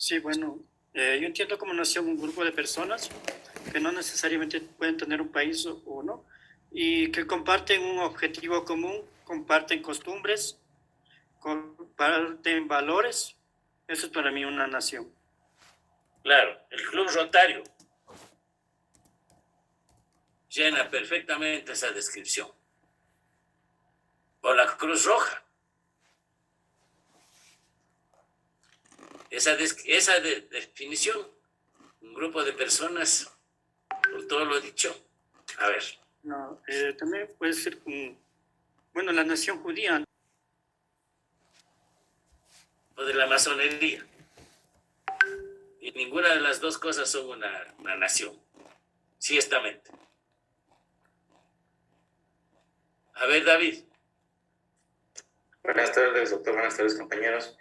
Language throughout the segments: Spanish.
Sí, bueno, yo entiendo como nación un grupo de personas que no necesariamente pueden tener un país o uno y que comparten un objetivo común, comparten costumbres, comparten valores. Eso es para mí una nación. Claro, el Club Rotario llena perfectamente esa descripción. O la Cruz Roja. Esa definición, un grupo de personas, con todo lo dicho. A ver. No, también puede ser como, bueno, la nación judía. O de la masonería. Y ninguna de las dos cosas son una nación. Ciertamente. A ver, David. Buenas tardes, doctor. Buenas tardes, compañeros.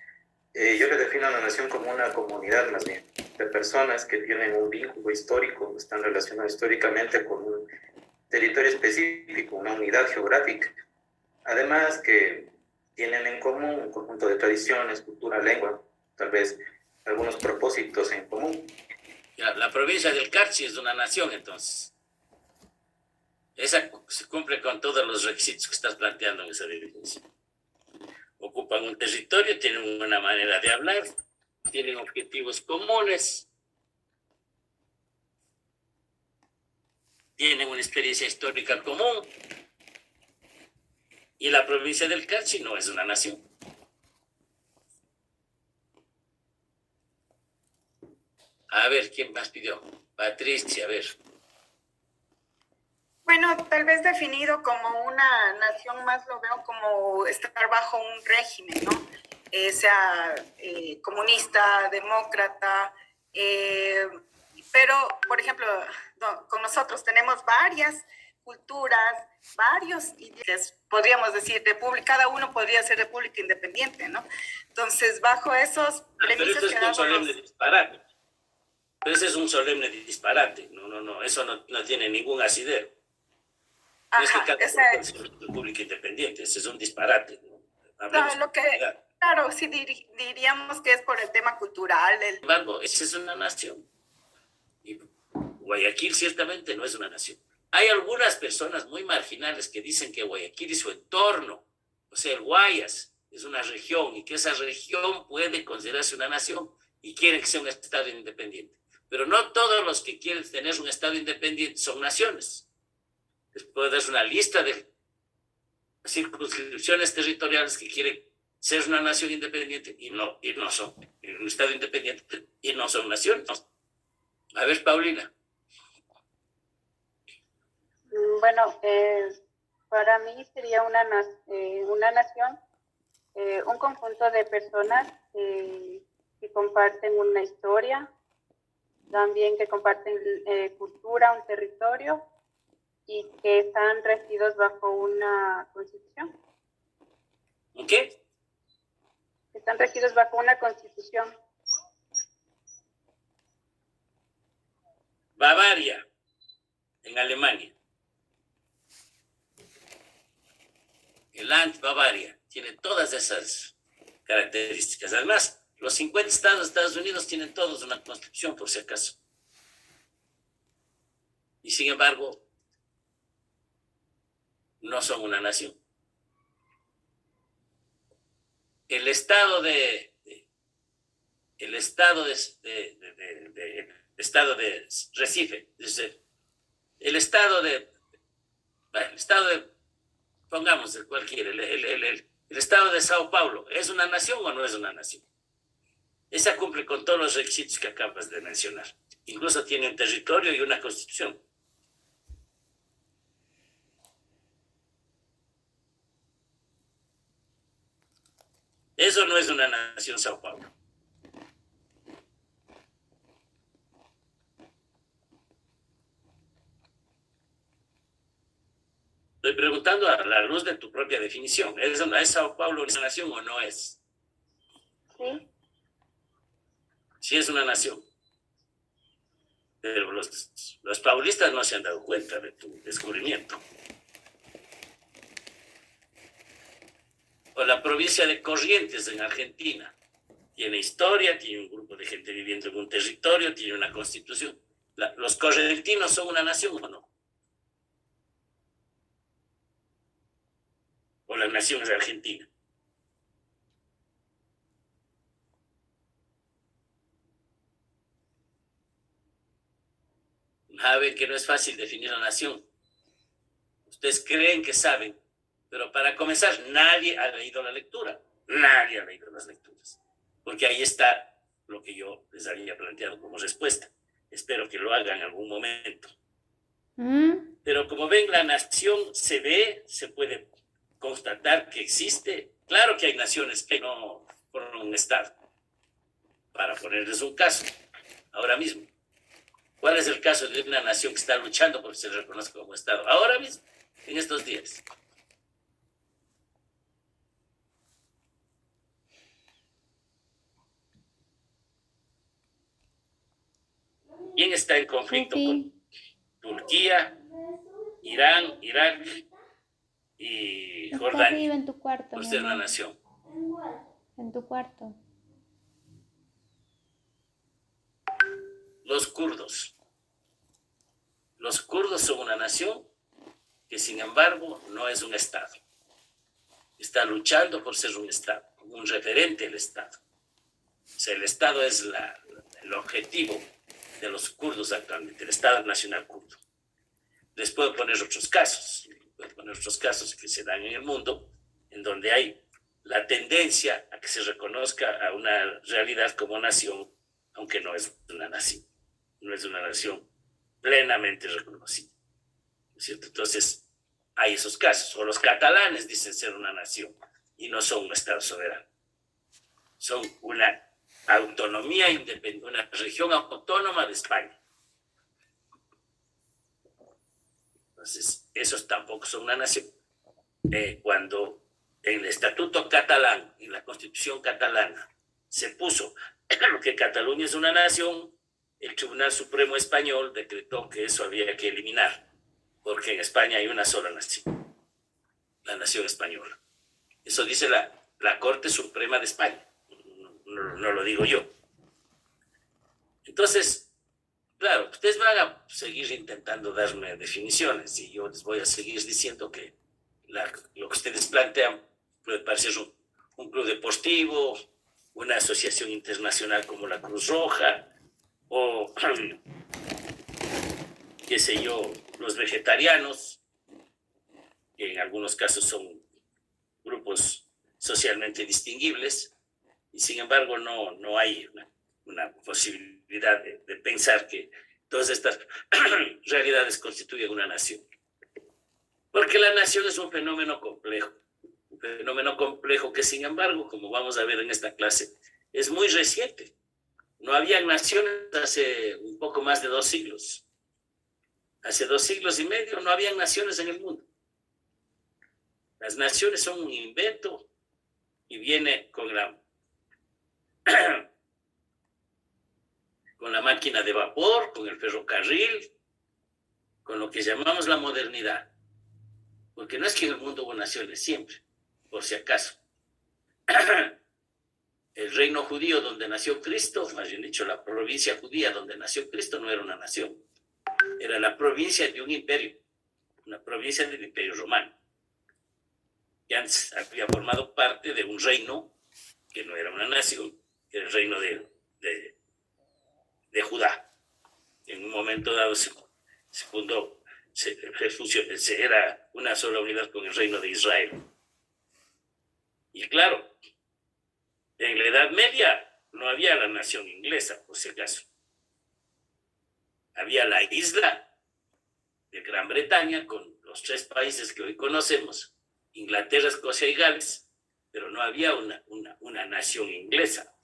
Yo le defino a la nación como una comunidad, más bien, de personas que tienen un vínculo histórico, están relacionadas históricamente con un territorio específico, una unidad geográfica. Además, que tienen en común un conjunto de tradiciones, cultura, lengua, tal vez algunos propósitos en común. Ya, la provincia del Carchi es una nación, entonces. Esa se cumple con todos los requisitos que estás planteando en esa definición. Ocupan un territorio, tienen una manera de hablar, tienen objetivos comunes, tienen una experiencia histórica común. Y la provincia del Carchi no es una nación. A ver, ¿quién más pidió? Patricia, a ver. Bueno, tal vez definido como una nación, más lo veo como estar bajo un régimen, ¿no? Sea comunista, demócrata, pero, por ejemplo, con nosotros tenemos varias culturas, varios idiomas, podríamos decir, cada uno podría ser república independiente, ¿no? Entonces, bajo esos premisas... Pero esto es un solemne disparate. Pero ese es un solemne disparate. No, eso no tiene ningún asidero. No es que cada uno puede ser república independiente, ese es un disparate. Claro, sí diríamos que es por el tema cultural. Sin embargo, esa es una nación. Y Guayaquil ciertamente no es una nación. Hay algunas personas muy marginales que dicen que Guayaquil y su entorno, o sea, el Guayas, es una región y que esa región puede considerarse una nación y quieren que sea un estado independiente. Pero no todos los que quieren tener un estado independiente son naciones. Les puedo dar una lista de circunscripciones territoriales que quieren ser una nación independiente y no son un estado independiente y no son naciones. A ver, Paulina. Bueno, para mí sería una nación, un conjunto de personas que comparten una historia, también que comparten cultura, un territorio y que están regidos bajo una constitución. ¿Qué? Están regidos bajo una constitución. Bavaria, en Alemania. El Land Bavaria tiene todas esas características. Además, los 50 estados de Estados Unidos tienen todos una constitución, por si acaso. Y sin embargo, no son una nación. El estado de Recife, el estado de pongamos de cualquiera, el estado de Sao Paulo, ¿es una nación o no es una nación? Esa cumple con todos los requisitos que acabas de mencionar. Incluso tiene un territorio y una constitución. Eso no es una nación, Sao Paulo. Estoy preguntando a la luz de tu propia definición. ¿Es Sao Paulo una nación o no es? Sí. Sí es una nación. Pero los paulistas no se han dado cuenta de tu descubrimiento. O la provincia de Corrientes en Argentina tiene historia, tiene un grupo de gente viviendo en un territorio, tiene una constitución. ¿Los correntinos son una nación o no? ¿O la nación es argentina? Saben que no es fácil definir la nación. Ustedes creen que saben, pero para comenzar, nadie ha leído la lectura. Nadie ha leído las lecturas. Porque ahí está lo que yo les había planteado como respuesta. Espero que lo hagan en algún momento. Pero como ven, la nación se ve, se puede constatar que existe. Claro que hay naciones que no forman un Estado. Para ponerles un caso, ahora mismo. ¿Cuál es el caso de una nación que está luchando por que se reconozca como Estado? Ahora mismo, en estos días. ¿Quién está en conflicto con Turquía, Irán, Irak y Está Jordania? arriba en tu cuarto, Por mi ser una amor. nación. En tu cuarto. Los kurdos. Los kurdos son una nación que, sin embargo, no es un Estado. Está luchando por ser un Estado, un referente del Estado. O sea, el Estado es el objetivo de los kurdos actualmente, el Estado Nacional Kurdo. Les puedo poner otros casos que se dan en el mundo, en donde hay la tendencia a que se reconozca a una realidad como nación, aunque no es una nación. No es una nación plenamente reconocida, ¿no es cierto? Entonces, hay esos casos. O los catalanes dicen ser una nación y no son un Estado soberano. Son una autonomía independiente, una región autónoma de España. Entonces, esos tampoco son una nación. Cuando en el Estatuto catalán, en la Constitución catalana, se puso que Cataluña es una nación, el Tribunal Supremo Español decretó que eso había que eliminar, porque en España hay una sola nación, la nación española. Eso dice la Corte Suprema de España, no lo digo yo. Entonces, claro, ustedes van a seguir intentando darme definiciones y yo les voy a seguir diciendo que lo que ustedes plantean puede parecer un club deportivo, una asociación internacional como la Cruz Roja, o, qué sé yo, los vegetarianos, que en algunos casos son grupos socialmente distinguibles, y sin embargo no hay una posibilidad de pensar que todas estas realidades constituyen una nación. Porque la nación es un fenómeno complejo que sin embargo, como vamos a ver en esta clase, es muy reciente. No había naciones hace un poco más de 2 siglos. Hace 2 siglos y medio no había naciones en el mundo. Las naciones son un invento y viene con la máquina de vapor, con el ferrocarril, con lo que llamamos la modernidad. Porque no es que en el mundo hubo naciones siempre, por si acaso. El reino judío donde nació Cristo, más bien dicho, la provincia judía donde nació Cristo no era una nación. Era la provincia de un imperio, una provincia del Imperio Romano, que antes había formado parte de un reino que no era una nación, que era el reino de Judá. En un momento dado se fundó, era una sola unidad con el reino de Israel. Y claro, en la Edad Media no había la nación inglesa, por si acaso. Había la isla de Gran Bretaña con los 3 países que hoy conocemos, Inglaterra, Escocia y Gales, pero no había una nación inglesa.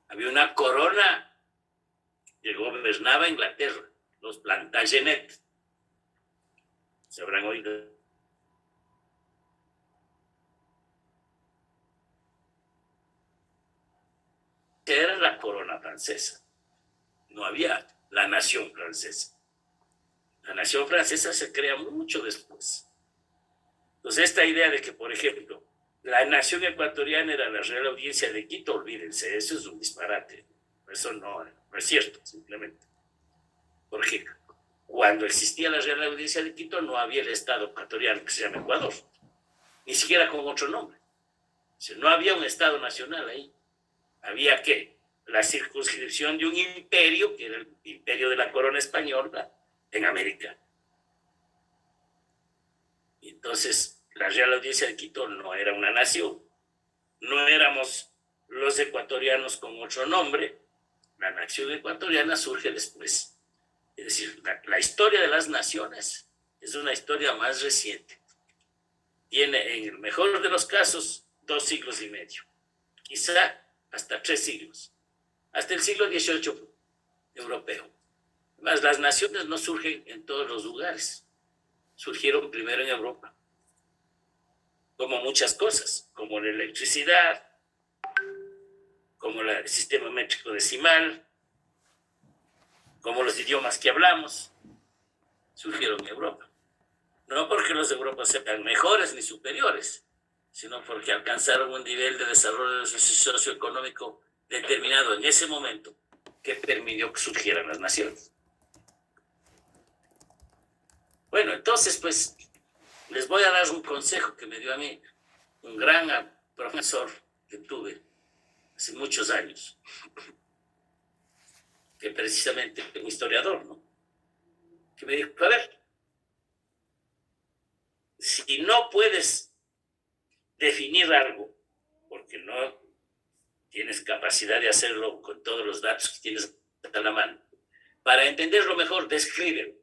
Había una corona que gobernaba Inglaterra, los Plantagenet. Se habrán oído. Era la corona francesa. No había la nación francesa. La nación francesa se crea mucho después. Entonces, esta idea de que, por ejemplo, la nación ecuatoriana era la Real Audiencia de Quito, olvídense, eso es un disparate. Eso no es cierto, simplemente. Porque cuando existía la Real Audiencia de Quito no había el Estado ecuatoriano que se llama Ecuador, ni siquiera con otro nombre. O sea, no había un Estado nacional ahí. Había que la circunscripción de un imperio, que era el imperio de la corona española en América. Y entonces la Real Audiencia de Quito no era una nación. No éramos los ecuatorianos con otro nombre. La nación ecuatoriana surge después. Es decir, la historia de las naciones es una historia más reciente. Tiene, en el mejor de los casos, 2 siglos y medio. Quizá hasta 3 siglos. Hasta el siglo XVIII europeo. Además, las naciones no surgen en todos los lugares. Surgieron primero en Europa. Como muchas cosas, como la electricidad, como el sistema métrico decimal, como los idiomas que hablamos, surgieron en Europa. No porque los de Europa sean mejores ni superiores, sino porque alcanzaron un nivel de desarrollo socioeconómico determinado en ese momento que permitió que surgieran las naciones. Bueno, entonces, pues, les voy a dar un consejo que me dio a mí un gran profesor que tuve hace muchos años, que precisamente es un historiador, ¿no? Que me dijo, a ver, si no puedes definir algo, porque no tienes capacidad de hacerlo con todos los datos que tienes a la mano, para entenderlo mejor, descríbelo.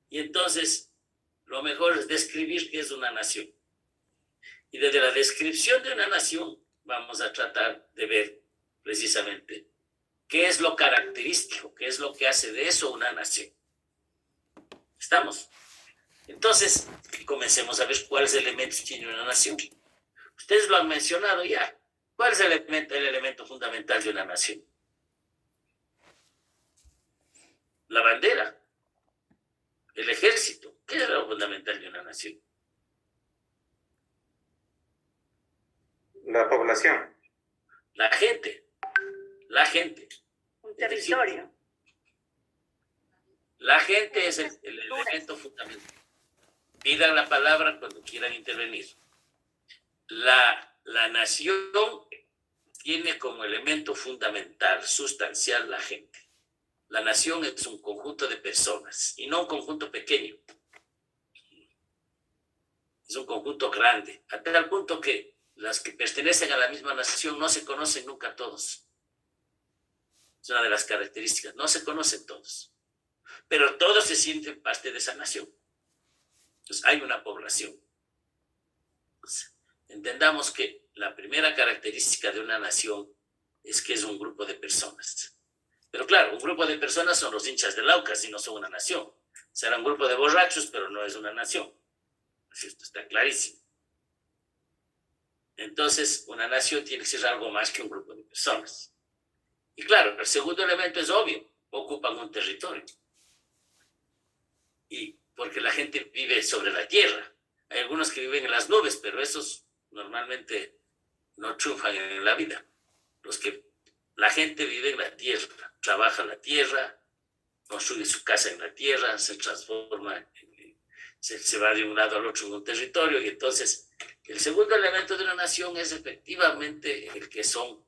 Y entonces, lo mejor es describir qué es una nación. Y desde la descripción de una nación, vamos a tratar de ver precisamente qué es lo característico, qué es lo que hace de eso una nación. ¿Estamos? Entonces, comencemos a ver cuáles elementos tiene una nación. Ustedes lo han mencionado ya. ¿Cuál es el elemento fundamental de una nación? La bandera, el ejército. ¿Qué es lo fundamental de una nación? La población. La gente. La gente. Un territorio. La gente es el elemento fundamental. Pidan la palabra cuando quieran intervenir. La nación tiene como elemento fundamental, sustancial, la gente. La nación es un conjunto de personas y no un conjunto pequeño. Es un conjunto grande, a tal punto que las que pertenecen a la misma nación no se conocen nunca todos. Es una de las características, no se conocen todos, pero todos se sienten parte de esa nación. Entonces hay una población. Entonces, entendamos que la primera característica de una nación es que es un grupo de personas. Pero claro, un grupo de personas son los hinchas del Aucas y no son una nación. Será un grupo de borrachos, pero no es una nación. Esto está clarísimo. Entonces, una nación tiene que ser algo más que un grupo de personas. Y claro, el segundo elemento es obvio, ocupan un territorio. Y porque la gente vive sobre la tierra. Hay algunos que viven en las nubes, pero esos normalmente no triunfan en la vida. La gente vive en la tierra, trabaja la tierra, construye su casa en la tierra, se transforma, se va de un lado al otro en un territorio. Y entonces, el segundo elemento de una nación es efectivamente el que son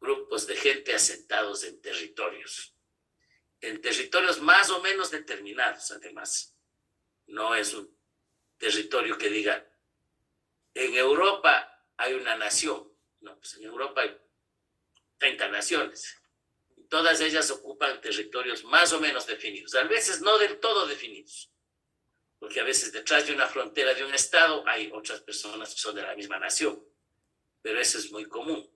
grupos de gente asentados en territorios más o menos determinados, además. No es un territorio que diga, en Europa hay una nación. No, pues en Europa hay 30 naciones. Todas ellas ocupan territorios más o menos definidos, a veces no del todo definidos, porque a veces detrás de una frontera de un estado hay otras personas que son de la misma nación, pero eso es muy común.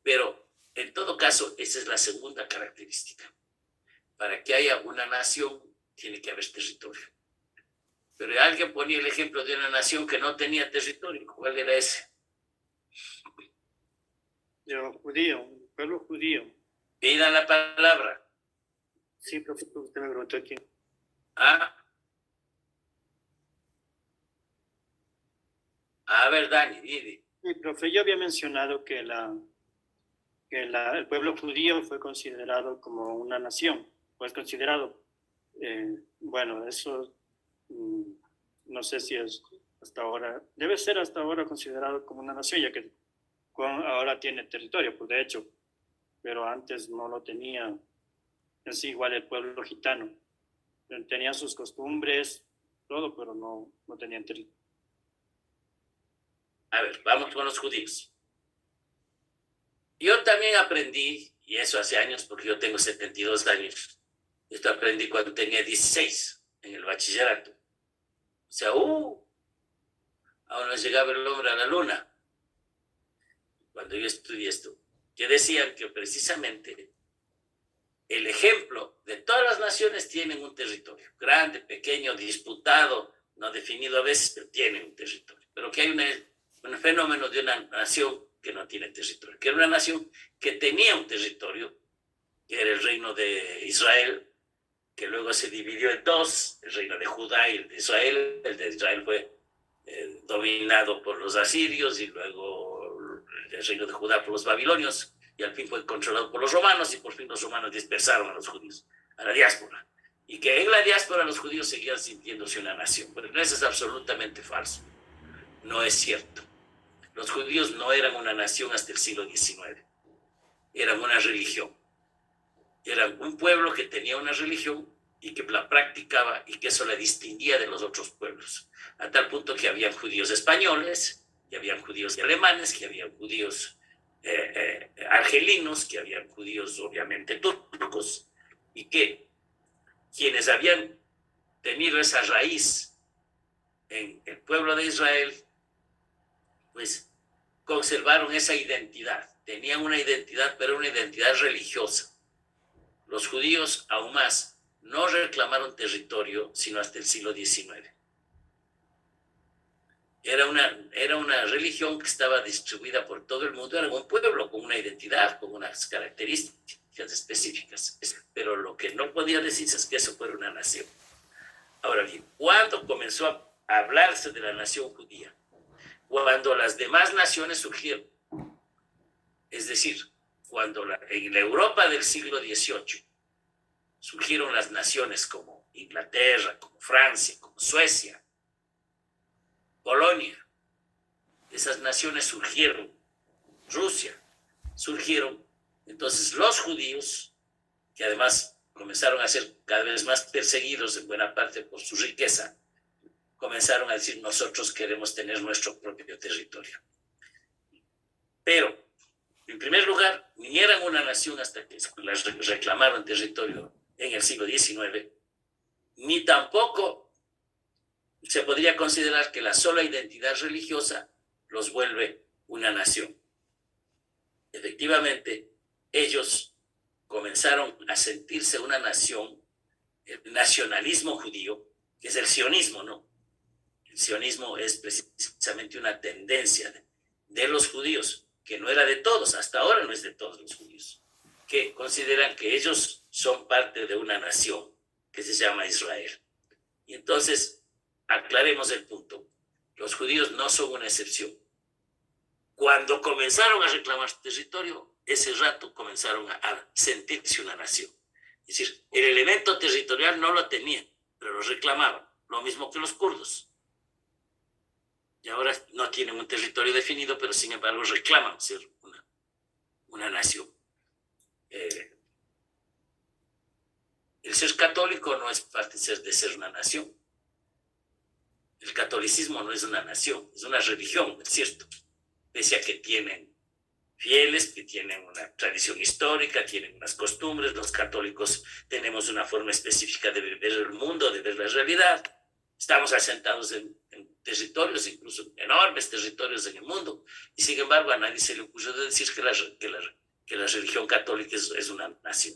Pero en todo caso, esa es la segunda característica. Para que haya una nación, tiene que haber territorio. Pero alguien ponía el ejemplo de una nación que no tenía territorio. ¿Cuál era ese? Judío, un pueblo judío. Pidan la palabra. Sí, profesor, usted me preguntó quién. Ah, A ver, Dani, Didi. Sí, profe, yo había mencionado que el pueblo judío fue considerado como una nación, fue considerado, bueno, eso no sé si es hasta ahora, debe ser hasta ahora considerado como una nación, ya que ahora tiene territorio, pues de hecho, pero antes no lo tenía. Es igual el pueblo gitano, tenía sus costumbres, todo, pero no tenían territorio. A ver, vamos con los judíos. Yo también aprendí, y eso hace años, porque yo tengo 72 años, esto aprendí cuando tenía 16 en el bachillerato. O sea, aún no llegaba el hombre a la luna. Cuando yo estudié esto, que decían que precisamente el ejemplo de todas las naciones tienen un territorio, grande, pequeño, disputado, no definido a veces, pero tienen un territorio. Pero que hay un fenómeno de una nación que no tiene territorio, que era una nación que tenía un territorio, que era el reino de Israel, que luego se dividió en dos, el reino de Judá y el de Israel. El de Israel fue dominado por los asirios y luego el reino de Judá por los babilonios, y al fin fue controlado por los romanos, y por fin los romanos dispersaron a los judíos, a la diáspora. Y que en la diáspora los judíos seguían sintiéndose una nación. Pero eso es absolutamente falso. No es cierto. Los judíos no eran una nación hasta el siglo XIX. Eran una religión. Eran un pueblo que tenía una religión y que la practicaba, y que eso la distinguía de los otros pueblos. A tal punto que habían judíos españoles, que habían judíos alemanes, que habían judíos argelinos, que habían judíos obviamente turcos, y que quienes habían tenido esa raíz en el pueblo de Israel, pues conservaron esa identidad. Tenían una identidad, pero una identidad religiosa. Los judíos, aún más, no reclamaron territorio sino hasta el siglo XIX. Era una religión que estaba distribuida por todo el mundo, era un pueblo con una identidad, con unas características específicas, pero lo que no podía decirse es que eso fuera una nación. Ahora bien, ¿cuándo comenzó a hablarse de la nación judía? Cuando las demás naciones surgieron. Es decir, cuando en la Europa del siglo XVIII surgieron las naciones como Inglaterra, como Francia, como Suecia, Polonia. Esas naciones surgieron, Rusia, surgieron. Entonces los judíos, que además comenzaron a ser cada vez más perseguidos en buena parte por su riqueza, comenzaron a decir: nosotros queremos tener nuestro propio territorio. Pero, en primer lugar, ni eran una nación hasta que les reclamaron territorio en el siglo XIX, ni tampoco se podría considerar que la sola identidad religiosa los vuelve una nación. Efectivamente, ellos comenzaron a sentirse una nación, el nacionalismo judío, que es el sionismo, ¿no? El sionismo es precisamente una tendencia de los judíos, que no era de todos, hasta ahora no es de todos los judíos, que consideran que ellos son parte de una nación que se llama Israel. Y entonces, aclaremos el punto. Los judíos no son una excepción. Cuando comenzaron a reclamar su territorio, ese rato comenzaron a sentirse una nación. Es decir, el elemento territorial no lo tenían, pero lo reclamaban. Lo mismo que los kurdos. Y ahora no tienen un territorio definido, pero sin embargo reclaman ser una nación. El ser católico no es parte de ser una nación. El catolicismo no es una nación, es una religión, es cierto. Pese a que tienen fieles, que tienen una tradición histórica, tienen unas costumbres. Los católicos tenemos una forma específica de ver el mundo, de ver la realidad. Estamos asentados en territorios, incluso enormes territorios en el mundo, y sin embargo a nadie se le ocurrió decir que la religión católica es una nación.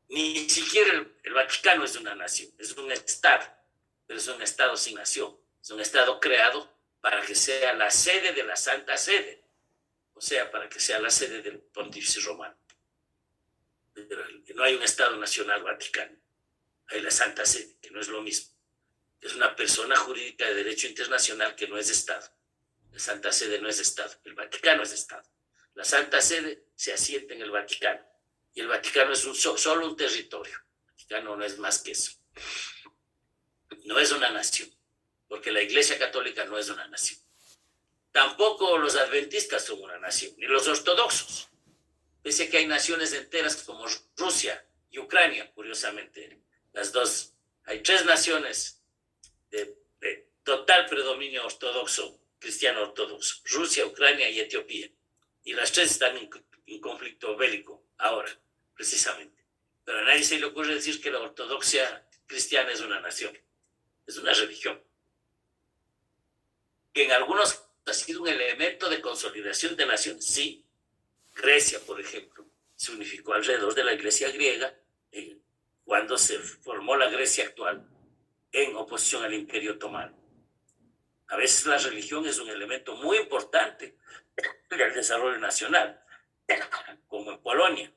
Ni siquiera el Vaticano es una nación, es un estado, pero es un estado sin nación, es un estado creado para que sea la sede de la Santa Sede, o sea, para que sea la sede del Pontífice Romano. Pero no hay un Estado Nacional Vaticano, hay la Santa Sede, que no es lo mismo. Es una persona jurídica de derecho internacional que no es Estado. La Santa Sede no es Estado, el Vaticano es Estado. La Santa Sede se asienta en el Vaticano y el Vaticano es solo un territorio. El Vaticano no es más que eso. No es una nación, porque la Iglesia Católica no es una nación. Tampoco los adventistas son una nación, ni los ortodoxos. Pese a que hay naciones enteras como Rusia y Ucrania, curiosamente, las dos, hay 3 naciones de total predominio ortodoxo, cristiano ortodoxo: Rusia, Ucrania y Etiopía. Y las 3 están en conflicto bélico ahora, precisamente. Pero a nadie se le ocurre decir que la ortodoxia cristiana es una nación, es una religión, que en algunos ha sido un elemento de consolidación de naciones. Sí, Grecia, por ejemplo, se unificó alrededor de la Iglesia griega cuando se formó la Grecia actual en oposición al Imperio Otomano. A veces la religión es un elemento muy importante del desarrollo nacional, como en Polonia,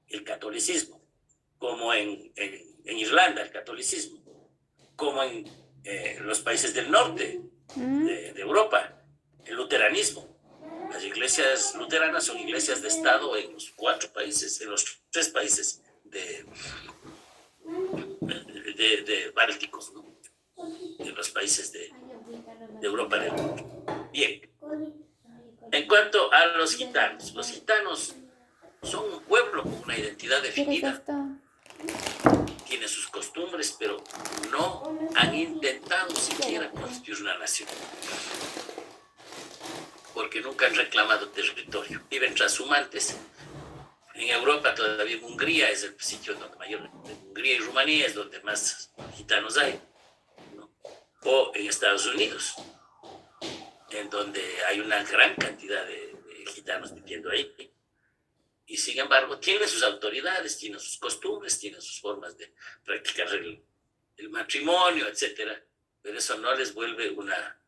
el catolicismo, como en Irlanda, el catolicismo, como en los países del norte de Europa, el luteranismo. Las iglesias luteranas son iglesias de Estado en los 4 países, en los 3 países de bálticos, ¿no? En los países de Europa del Norte. Bien. En cuanto a los gitanos son un pueblo con una identidad definida. Tienen sus costumbres, pero no han intentado siquiera constituir una nación, porque nunca han reclamado territorio. Viven trashumantes. En Europa, todavía en Hungría es el sitio donde mayor, Hungría y Rumanía es donde más gitanos hay, ¿no? O en Estados Unidos, en donde hay una gran cantidad de gitanos viviendo ahí. Y sin embargo, tienen sus autoridades, tienen sus costumbres, tienen sus formas de practicar el matrimonio, etc. Pero eso no les vuelve una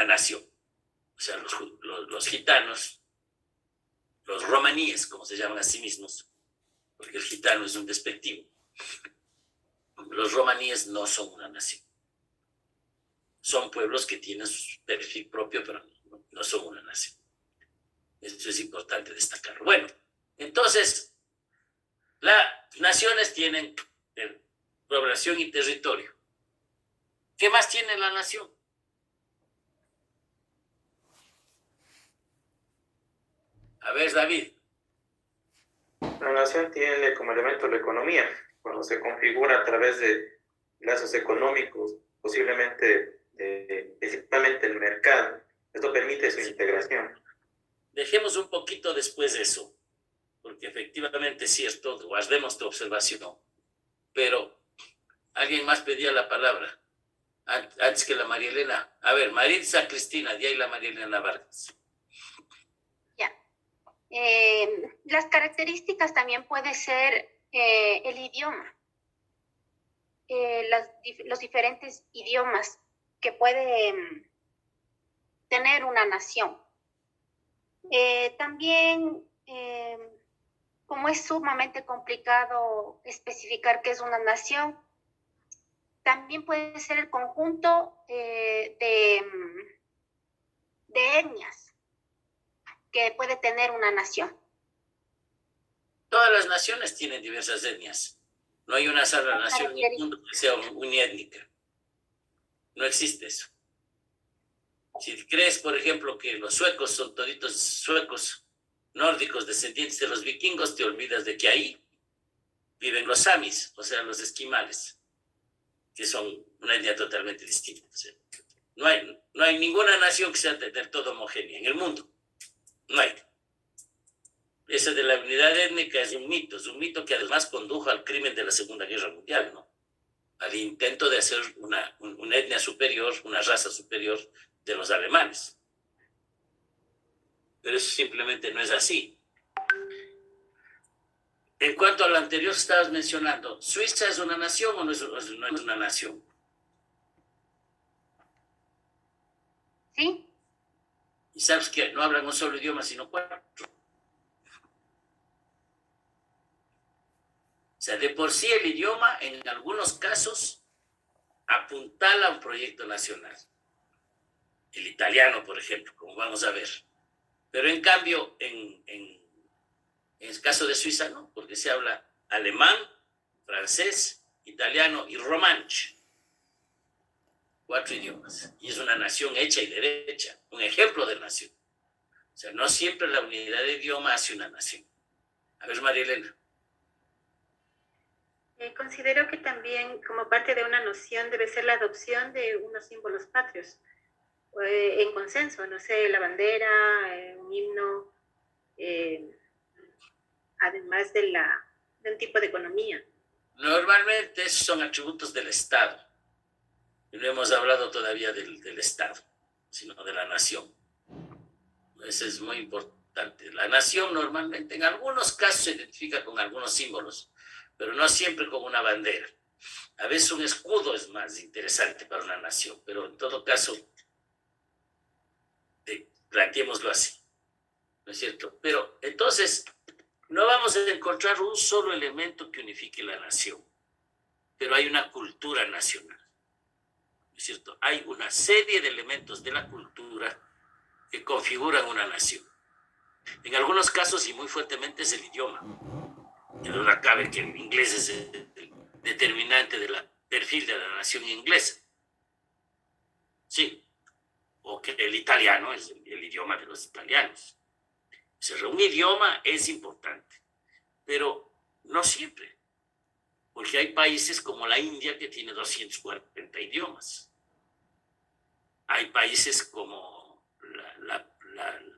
nación. O sea, los gitanos, los romaníes, como se llaman a sí mismos, porque el gitano es un despectivo, los romaníes no son una nación. Son pueblos que tienen su perfil propio, pero no son una nación. Esto es importante destacarlo. Bueno, entonces, las naciones tienen población y territorio. ¿Qué más tiene la nación? A ver, David. La nación tiene como elemento la economía. Cuando se configura a través de lazos económicos, posiblemente principalmente el mercado, esto permite su integración. Dejemos un poquito después eso, porque efectivamente es cierto, guardemos tu observación, pero alguien más pedía la palabra antes que la María Elena. A ver, Maritza Cristina, de ahí la María Elena Vargas. Ya. Las características también puede ser el idioma, los diferentes idiomas que puede tener una nación. También, como es sumamente complicado especificar qué es una nación, también puede ser el conjunto de etnias que puede tener una nación. Todas las naciones tienen diversas etnias. No hay una sola nación en el mundo que sea uniétnica. No existe eso. Si crees, por ejemplo, que los suecos son toditos suecos nórdicos descendientes de los vikingos, te olvidas de que ahí viven los samis, o sea, los esquimales, que son una etnia totalmente distinta. O sea, no hay ninguna nación que sea del todo homogénea en el mundo. No hay. Esa de la unidad étnica es un mito que además condujo al crimen de la Segunda Guerra Mundial, ¿no? Al intento de hacer una etnia superior, una raza superior de los alemanes. Pero eso simplemente no es así. En cuanto a lo anterior que estabas mencionando, ¿Suiza es una nación o no es una nación? ¿Sí? Y sabes que no hablan un solo idioma, sino 4. O sea, de por sí el idioma, en algunos casos, apuntala a un proyecto nacional. El italiano, por ejemplo, como vamos a ver. Pero en cambio, en el caso de Suiza, no, porque se habla alemán, francés, italiano y romanche. 4 idiomas. Y es una nación hecha y derecha, un ejemplo de nación. O sea, no siempre la unidad de idioma hace una nación. A ver, María Elena. Considero que también como parte de una noción debe ser la adopción de unos símbolos patrios en consenso, no sé, la bandera, un himno, además de un tipo de economía. Normalmente esos son atributos del Estado. Y no hemos hablado todavía del Estado, sino de la nación. Eso es muy importante. La nación normalmente, en algunos casos, se identifica con algunos símbolos, pero no siempre con una bandera. A veces un escudo es más interesante para una nación, pero en todo caso, planteémoslo así, ¿no es cierto? Pero entonces, no vamos a encontrar un solo elemento que unifique la nación, pero hay una cultura nacional, ¿no es cierto? Hay una serie de elementos de la cultura que configuran una nación. En algunos casos, y muy fuertemente, es el idioma. Que no cabe que el inglés es el determinante del perfil de la nación inglesa. Sí. O que el italiano es el idioma de los italianos. O sea, un idioma es importante, pero no siempre. Porque hay países como la India que tiene 240 idiomas. Hay países como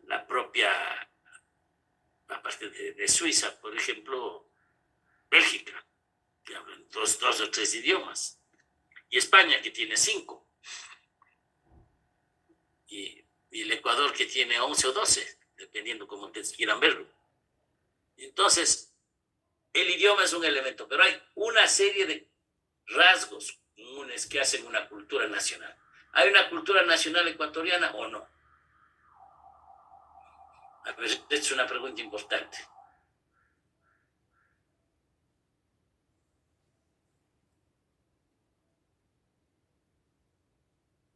la propia, aparte de Suiza, por ejemplo, Bélgica, que hablan dos o tres idiomas. Y España, que tiene 5. Y el Ecuador, que tiene 11 o 12, dependiendo cómo ustedes quieran verlo. Entonces, el idioma es un elemento, pero hay una serie de rasgos comunes que hacen una cultura nacional. ¿Hay una cultura nacional ecuatoriana o no? A ver, esta es una pregunta importante.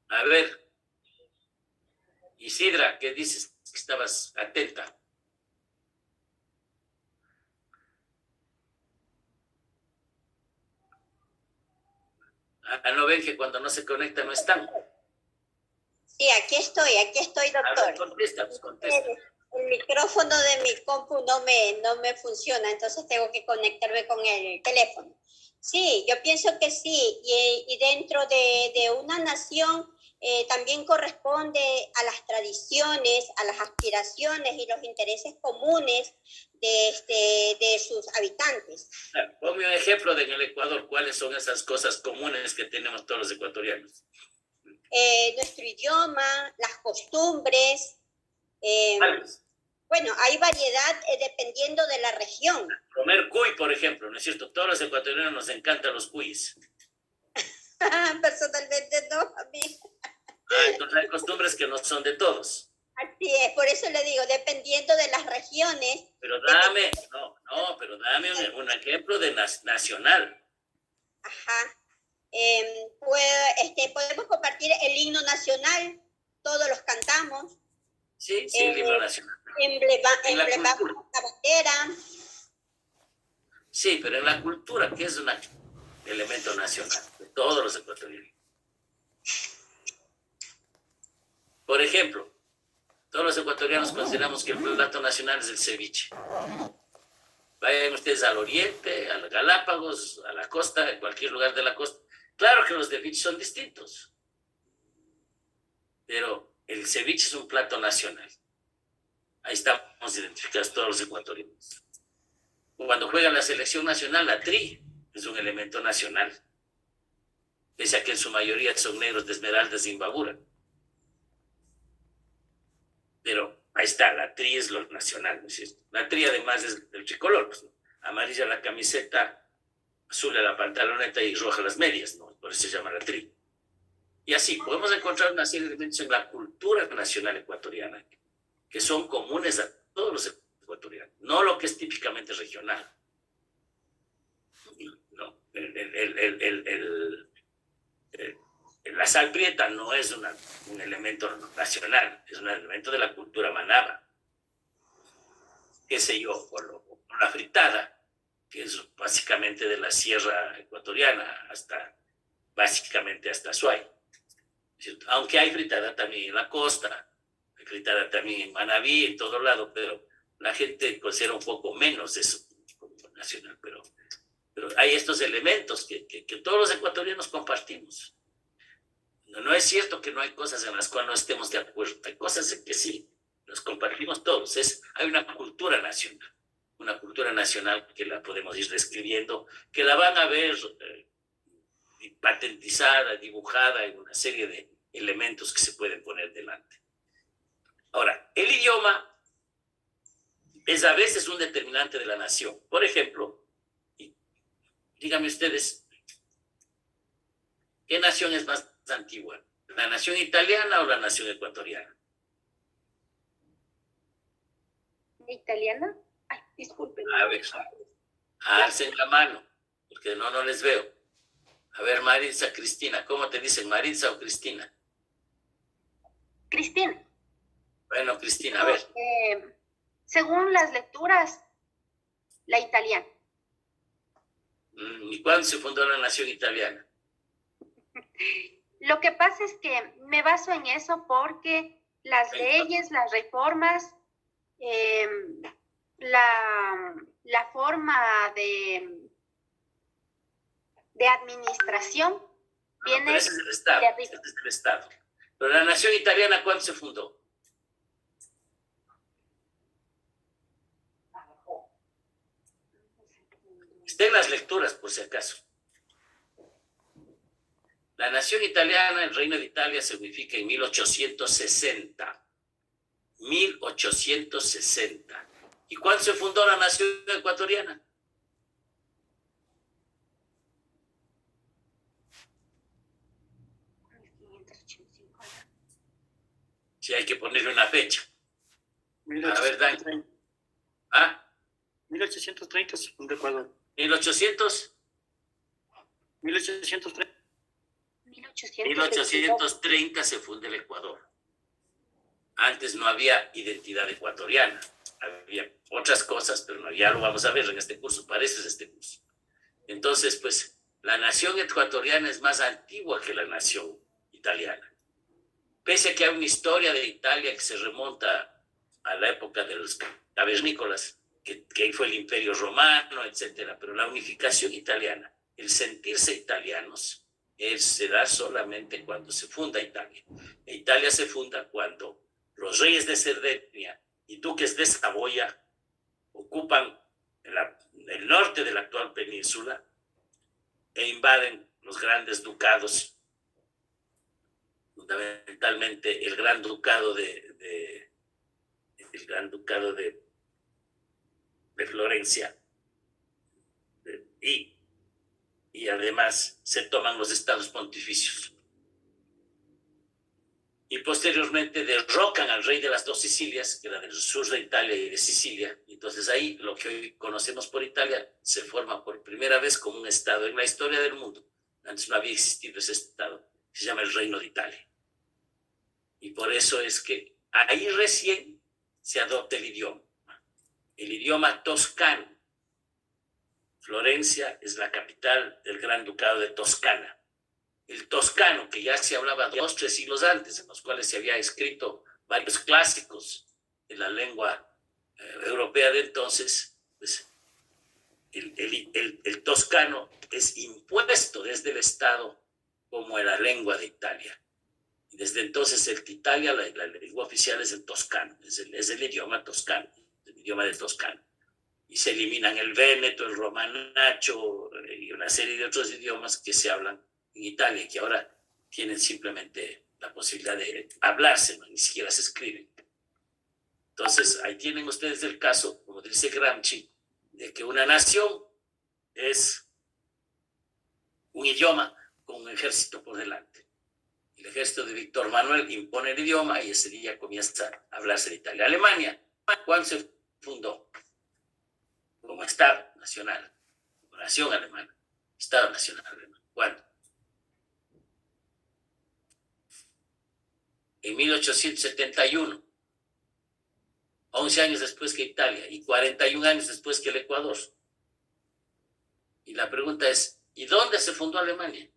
A ver, Isidra, ¿qué dices? Que estabas atenta. ¿No ven que cuando no se conecta no están? Sí, aquí estoy, doctor. A ver, contesta, pues contesta. El micrófono de mi compu no me funciona, entonces tengo que conectarme con el teléfono. Sí, yo pienso que sí, y dentro de una nación también corresponde a las tradiciones, a las aspiraciones y los intereses comunes de sus habitantes. Ponme un ejemplo de en el Ecuador, ¿cuáles son esas cosas comunes que tenemos todos los ecuatorianos? Nuestro idioma, las costumbres. Bueno, hay variedad dependiendo de la región. Comer cuy, por ejemplo, ¿no es cierto? Todos los ecuatorianos nos encantan los cuyes. Personalmente no, a mí. Entonces hay costumbres que no son de todos. Así es, por eso le digo, dependiendo de las regiones. Pero dame, pero dame un ejemplo de nacional. Ajá. Podemos compartir el himno nacional, todos los cantamos. Sí, el himno nacional. Emblemamos la bandera. Sí, pero en la cultura, que es un elemento nacional de todos los ecuatorianos. Por ejemplo, todos los ecuatorianos consideramos que el plato nacional es el ceviche. Vayan ustedes al oriente, a los Galápagos, a la costa, en cualquier lugar de la costa. Claro que los ceviches son distintos, pero el ceviche es un plato nacional. Ahí estamos identificados todos los ecuatorianos. Cuando juega la selección nacional, la tri es un elemento nacional, pese a que en su mayoría son negros de Esmeraldas y Imbabura. Pero ahí está, la tri es lo nacional, ¿no es cierto? La tri además es del tricolor, pues, ¿no? Amarilla la camiseta, azul la pantaloneta y roja las medias, ¿no? Por eso se llama la tri. Y así, podemos encontrar una serie de elementos en la cultura nacional ecuatoriana que son comunes a todos los ecuatorianos, no lo que es típicamente regional. No, La sal prieta no es un elemento nacional, es un elemento de la cultura manaba. Qué sé yo, por la fritada, que es básicamente de la sierra ecuatoriana básicamente hasta Azuay. Aunque hay fritada también en la costa, hay fritada también en Manabí, en todo lado, pero la gente considera un poco menos eso como nacional, pero hay estos elementos que todos los ecuatorianos compartimos. No es cierto que no hay cosas en las cuales no estemos de acuerdo, hay cosas en que sí, los compartimos todos. Hay una cultura nacional que la podemos ir describiendo, que la van a ver patentizada, dibujada en una serie de elementos que se pueden poner delante. Ahora, el idioma es a veces un determinante de la nación. Por ejemplo, díganme ustedes, ¿qué nación es más antigua? ¿La nación italiana o la nación ecuatoriana? ¿Italiana? Ay, disculpen. A ver, alcen la mano, porque no les veo. A ver, Maritza, Cristina, ¿cómo te dicen, Maritza o Cristina? Cristina. Bueno, Cristina, a ver. Según las lecturas, la italiana. ¿Y cuándo se fundó la nación italiana? Lo que pasa es que me baso en eso porque las leyes, las reformas, la forma de administración viene pero ese es el Estado, de arriba. ese es el Estado. Pero la nación italiana, ¿cuándo se fundó? Está en las lecturas, por si acaso. La nación italiana, el Reino de Italia, se unifica en 1860. 1860. ¿Y cuándo se fundó la nación ecuatoriana? Sí, hay que ponerle una fecha. A ver, Dani. ¿Ah? 1830 se fundó Ecuador. 1800. 1830. 1830 se funda el Ecuador. Antes no había identidad ecuatoriana. Había otras cosas, pero ya lo vamos a ver en este curso. Parece este curso. Entonces, pues, la nación ecuatoriana es más antigua que la nación italiana. Pese a que hay una historia de Italia que se remonta a la época de los cavernícolas, que fue el Imperio Romano, etcétera. Pero la unificación italiana, el sentirse italianos, se da solamente cuando se funda Italia. Italia se funda cuando los reyes de Cerdeña y duques de Saboya ocupan el norte de la actual península e invaden los grandes ducados, fundamentalmente el gran ducado de Florencia, y además se toman los estados pontificios. Y posteriormente derrocan al rey de las dos Sicilias, que era del sur de Italia y de Sicilia. Entonces ahí lo que hoy conocemos por Italia se forma por primera vez como un estado en la historia del mundo. Antes no había existido ese estado, se llama el Reino de Italia. Y por eso es que ahí recién se adopta el idioma toscano. Florencia es la capital del Gran Ducado de Toscana. El toscano, que ya se hablaba 2 o 3 siglos antes, en los cuales se había escrito varios clásicos de la lengua europea de entonces, pues el toscano es impuesto desde el Estado como la lengua de Italia. Y desde entonces Italia, la lengua oficial es el toscano, es el idioma toscano, el idioma del toscano. Y se eliminan el véneto, el romanacho y una serie de otros idiomas que se hablan en Italia, que ahora tienen simplemente la posibilidad de hablarse, ¿no? Ni siquiera se escriben. Entonces, ahí tienen ustedes el caso, como dice Gramsci, de que una nación es un idioma con un ejército por delante. El ejército de Víctor Manuel impone el idioma y ese día comienza a hablarse de Italia. Alemania, ¿cuándo se fundó? Como Estado nacional, como nación alemana, Estado nacional alemán. ¿Cuándo? en 1871, 11 años después que Italia y 41 años después que el Ecuador. Y la pregunta es, ¿y dónde se fundó Alemania?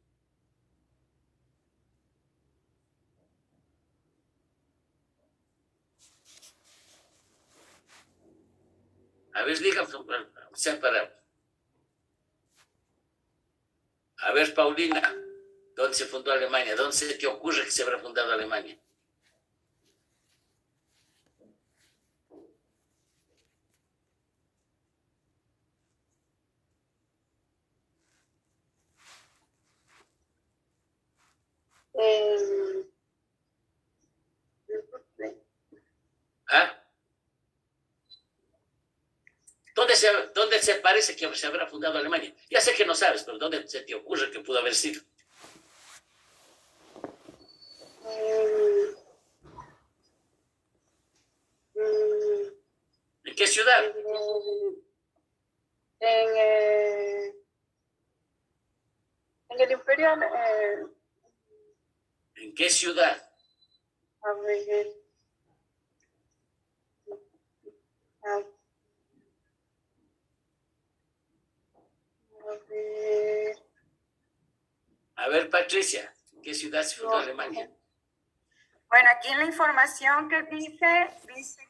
A ver, díganme, sean para... A ver, Paulina, ¿dónde se fundó Alemania? ¿Dónde se te ocurre que se habrá fundado Alemania? ¿Ah? ¿Dónde se parece que se habrá fundado Alemania? Ya sé que no sabes, pero ¿dónde se te ocurre que pudo haber sido? ¿En qué ciudad? En el Imperio, ¿En qué ciudad? a ver, A ver, Patricia, ¿en qué ciudad se fundó Alemania? bueno, aquí en la información que dice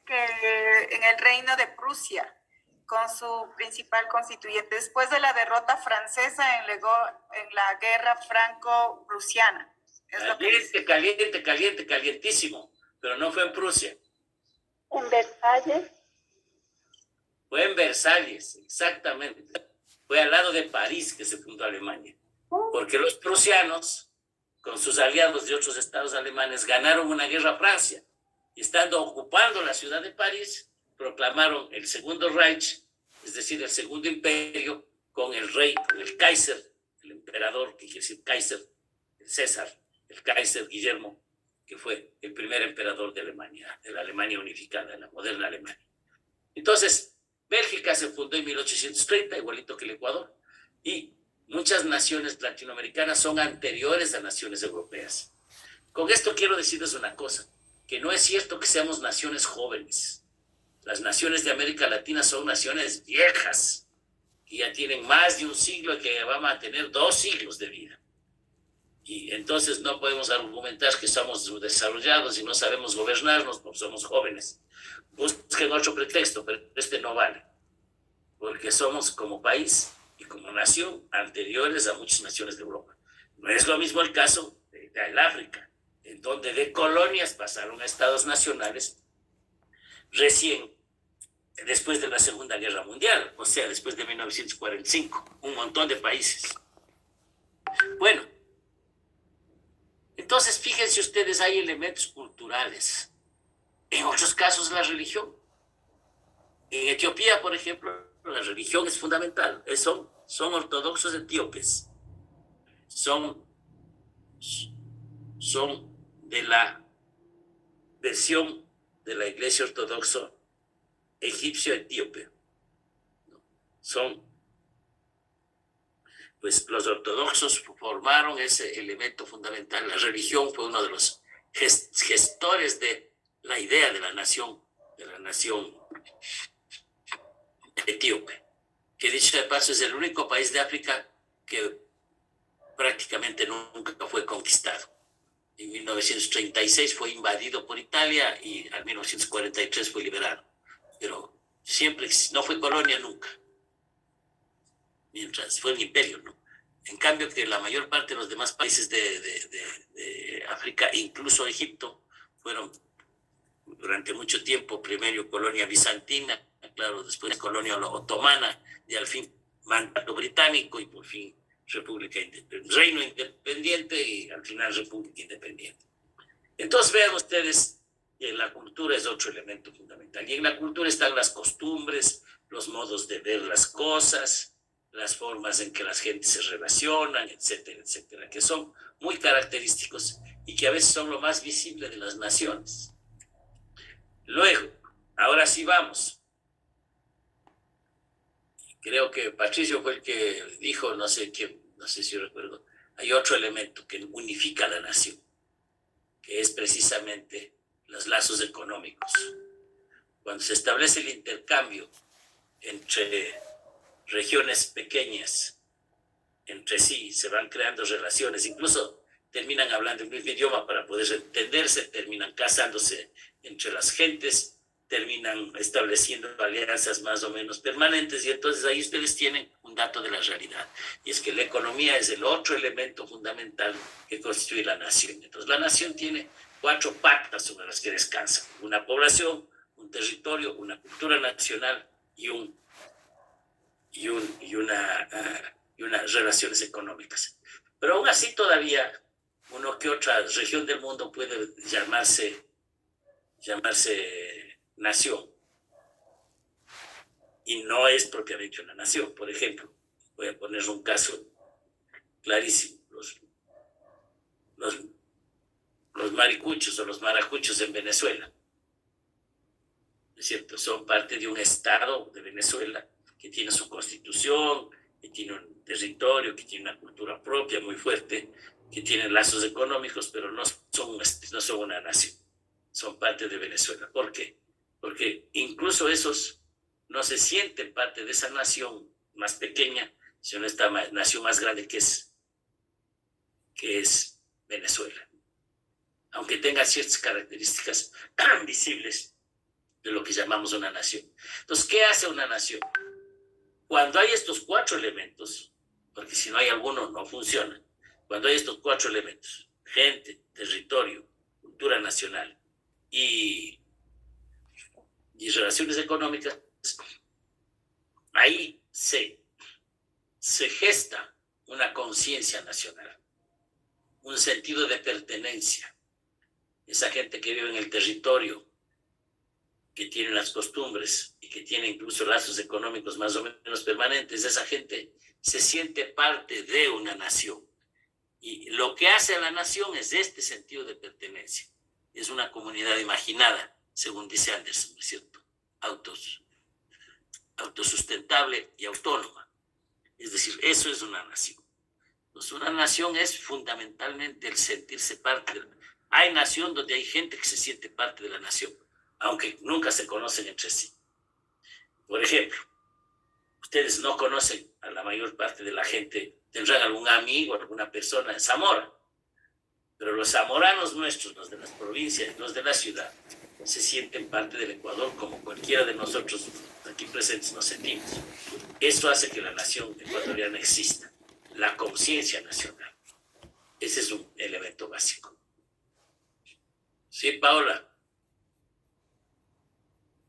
que en el reino de Prusia, con su principal constituyente, después de la derrota francesa en la guerra franco-prusiana. Es lo que dice. Calientísimo, pero no fue en Prusia. En Versalles. Fue en Versalles, exactamente. Fue al lado de París que se fundó Alemania. Porque los prusianos, con sus aliados de otros estados alemanes, ganaron una guerra a Francia. Y estando ocupando la ciudad de París, proclamaron el Segundo Reich, es decir, el Segundo Imperio, con el rey, el Kaiser, el emperador, que quiere decir Kaiser, el César, el Kaiser Guillermo, que fue el primer emperador de Alemania, de la Alemania unificada, de la moderna Alemania. Entonces, Bélgica se fundó en 1830, igualito que el Ecuador, y muchas naciones latinoamericanas son anteriores a naciones europeas. Con esto quiero decirles una cosa, que no es cierto que seamos naciones jóvenes. Las naciones de América Latina son naciones viejas, que ya tienen más de un siglo y que van a tener 2 siglos de vida. Y entonces no podemos argumentar que somos desarrollados y no sabemos gobernarnos porque somos jóvenes. Busquen otro pretexto, pero este no vale, porque somos como país y como nación anteriores a muchas naciones de Europa. No es lo mismo el caso del África, en donde de colonias pasaron a estados nacionales recién después de la Segunda Guerra Mundial, o sea, después de 1945, un montón de países. Bueno, entonces fíjense ustedes, hay elementos culturales, en otros casos la religión. En Etiopía, por ejemplo, la religión es fundamental, son ortodoxos etíopes, son de la versión de la iglesia ortodoxa egipcio-etíope. Pues los ortodoxos formaron ese elemento fundamental. La religión fue uno de los gestores de la idea de la nación etíope, que dicho de paso es el único país de África que prácticamente nunca fue conquistado. En 1936 fue invadido por Italia y en 1943 fue liberado. Pero siempre no fue colonia nunca. Mientras fue un imperio, ¿no? En cambio que la mayor parte de los demás países de África, incluso Egipto, fueron durante mucho tiempo primero colonia bizantina, claro, después colonia otomana y al fin mandato británico y por fin reino independiente y al final república independiente. Entonces vean ustedes, en la cultura es otro elemento fundamental y en la cultura están las costumbres, los modos de ver las cosas, las formas en que las gentes se relacionan, etcétera, etcétera, que son muy característicos y que a veces son lo más visible de las naciones. Luego, ahora sí vamos. Creo que Patricio fue el que dijo, no sé si recuerdo, hay otro elemento que unifica a la nación, que es precisamente los lazos económicos. Cuando se establece el intercambio entre regiones pequeñas, entre sí, se van creando relaciones, incluso terminan hablando el mismo idioma para poder entenderse, terminan casándose entre las gentes, terminan estableciendo alianzas más o menos permanentes, y entonces ahí ustedes tienen un dato de la realidad, y es que la economía es el otro elemento fundamental que constituye la nación. Entonces la nación tiene 4 patas sobre las que descansa: una población, un territorio, una cultura nacional y unas relaciones económicas. Pero aún así todavía uno que otra región del mundo puede llamarse nación, y no es propiamente una nación. Por ejemplo, voy a poner un caso clarísimo: los maricuchos o los maracuchos en Venezuela, ¿es cierto? Son parte de un estado de Venezuela que tiene su constitución, que tiene un territorio, que tiene una cultura propia muy fuerte, que tiene lazos económicos, pero no son una nación, son parte de Venezuela. ¿Por qué? Porque incluso esos no se sienten parte de esa nación más pequeña, sino esta nación más grande que es Venezuela, aunque tenga ciertas características visibles de lo que llamamos una nación. Entonces, ¿qué hace una nación? Cuando hay estos 4 elementos, porque si no hay alguno no funciona, cuando hay estos 4 elementos: gente, territorio, cultura nacional y relaciones económicas, ahí se gesta una conciencia nacional, un sentido de pertenencia. Esa gente que vive en el territorio, que tiene las costumbres y que tiene incluso lazos económicos más o menos permanentes, esa gente se siente parte de una nación. Y lo que hace a la nación es este sentido de pertenencia. Es una comunidad imaginada, según dice Anderson, ¿no es cierto? Autosustentable y autónoma. Es decir, eso es una nación. Pues una nación es fundamentalmente el sentirse parte de la nación. Hay nación donde hay gente que se siente parte de la nación, aunque nunca se conocen entre sí. Por ejemplo, ustedes no conocen a la mayor parte de la gente, tendrán algún amigo, alguna persona en Zamora, pero los zamoranos nuestros, los de las provincias, los de la ciudad, se sienten parte del Ecuador como cualquiera de nosotros aquí presentes nos sentimos. Eso hace que la nación ecuatoriana exista, la conciencia nacional. Ese es un elemento básico. Sí, Paola.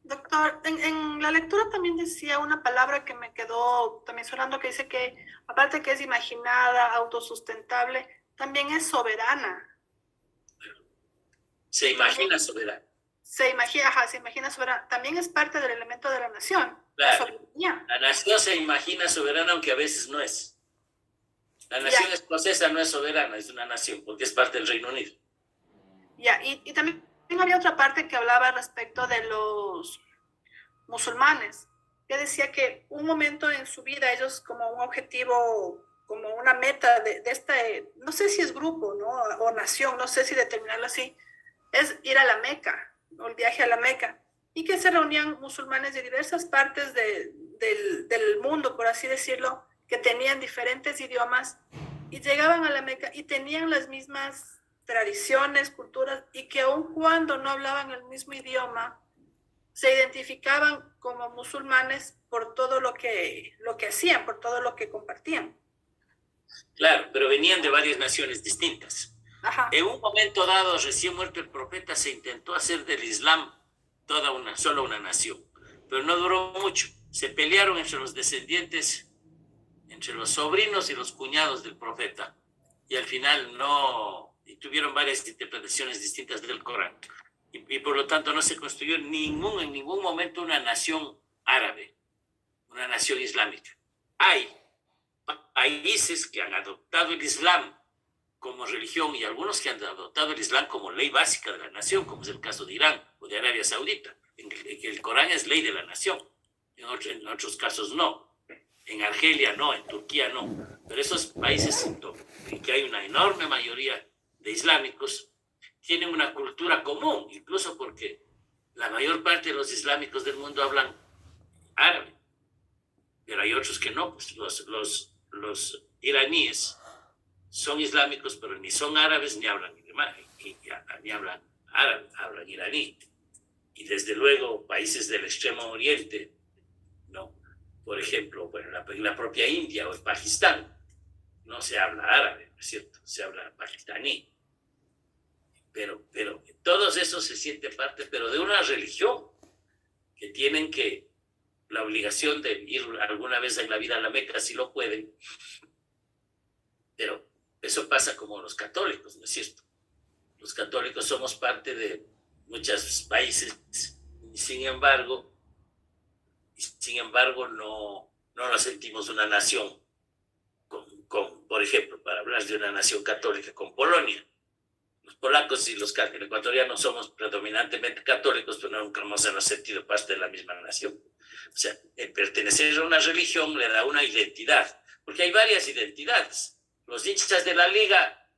Doctor, en la lectura también decía una palabra que me quedó también sonando, que dice que aparte que es imaginada, autosustentable, también es soberana. Se imagina soberana. Se imagina soberana. También es parte del elemento de la nación. Claro. La nación se imagina soberana, aunque a veces no es. La nación escocesa no es soberana, es una nación, porque es parte del Reino Unido. Y también había otra parte que hablaba respecto de los musulmanes. Que decía que un momento en su vida, ellos como un objetivo, como una meta de este, no sé si es grupo, ¿no? O nación, no sé si determinarlo así, es ir a la Meca, ¿no? El viaje a la Meca. Y que se reunían musulmanes de diversas partes del mundo, por así decirlo, que tenían diferentes idiomas y llegaban a la Meca y tenían las mismas tradiciones, culturas, y que aun cuando no hablaban el mismo idioma, se identificaban como musulmanes por todo lo que hacían, por todo lo que compartían. Claro, pero venían de varias naciones distintas. Ajá. En un momento dado, recién muerto el profeta, se intentó hacer del Islam solo una nación, pero no duró mucho. Se pelearon entre los descendientes, entre los sobrinos y los cuñados del profeta, y al final y tuvieron varias interpretaciones distintas del Corán, y por lo tanto no se construyó en ningún momento una nación árabe, una nación islámica. Hay países que han adoptado el Islam como religión y algunos que han adoptado el Islam como ley básica de la nación, como es el caso de Irán o de Arabia Saudita, en que el Corán es ley de la nación. En otros casos no. En Argelia no, en Turquía no. Pero esos países en que hay una enorme mayoría de islámicos, tienen una cultura común, incluso porque la mayor parte de los islámicos del mundo hablan árabe, pero hay otros que no, pues los iraníes son islámicos, pero ni son árabes ni hablan ni hablan árabe, hablan iraní. Y desde luego países del Extremo Oriente, ¿no? Por ejemplo, bueno, en la propia India o en Pakistán no se habla árabe, ¿no es cierto? Se habla pakistaní. Pero todos esos se sienten parte, pero de una religión, que tienen la obligación de ir alguna vez en la vida a la Meca si lo pueden, pero eso pasa como los católicos, ¿no es cierto? Los católicos somos parte de muchos países, y sin embargo no nos sentimos una nación, por ejemplo, para hablar de una nación católica, con Polonia. Los polacos y los ecuatorianos somos predominantemente católicos, pero nunca nos hemos sentido parte de la misma nación. O sea, el pertenecer a una religión le da una identidad, porque hay varias identidades. Los hinchas de la liga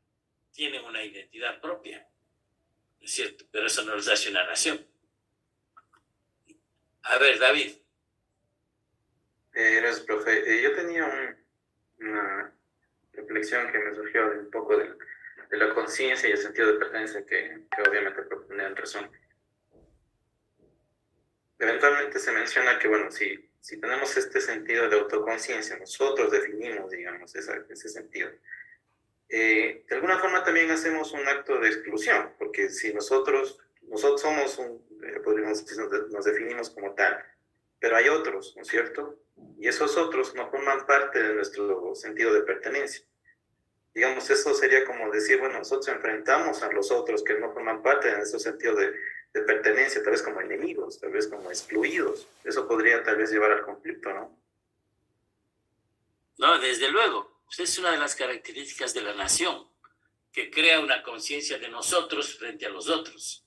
tienen una identidad propia, ¿no es cierto? Pero eso no les hace una nación. A ver, David. Gracias, profe. Yo tenía una reflexión que me surgió un poco de la conciencia y el sentido de pertenencia que obviamente propone en razón. Eventualmente se menciona que, bueno, si tenemos este sentido de autoconciencia, nosotros definimos, digamos, ese sentido. De alguna forma también hacemos un acto de exclusión, porque si nosotros somos podríamos decir, nos definimos como tal, pero hay otros, ¿no es cierto? Y esos otros no forman parte de nuestro sentido de pertenencia. Digamos, eso sería como decir, bueno, nosotros enfrentamos a los otros que no forman parte de nuestro sentido de pertenencia, tal vez como enemigos, tal vez como excluidos. Eso podría tal vez llevar al conflicto, ¿no? No, desde luego. Es una de las características de la nación, que crea una conciencia de nosotros frente a los otros.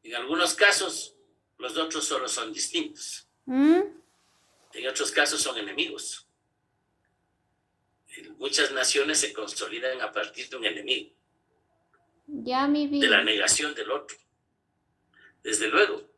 En algunos casos, los otros solo son distintos. En otros casos son enemigos. Muchas naciones se consolidan a partir de un enemigo. Ya, mi vida. De la negación del otro. Desde luego.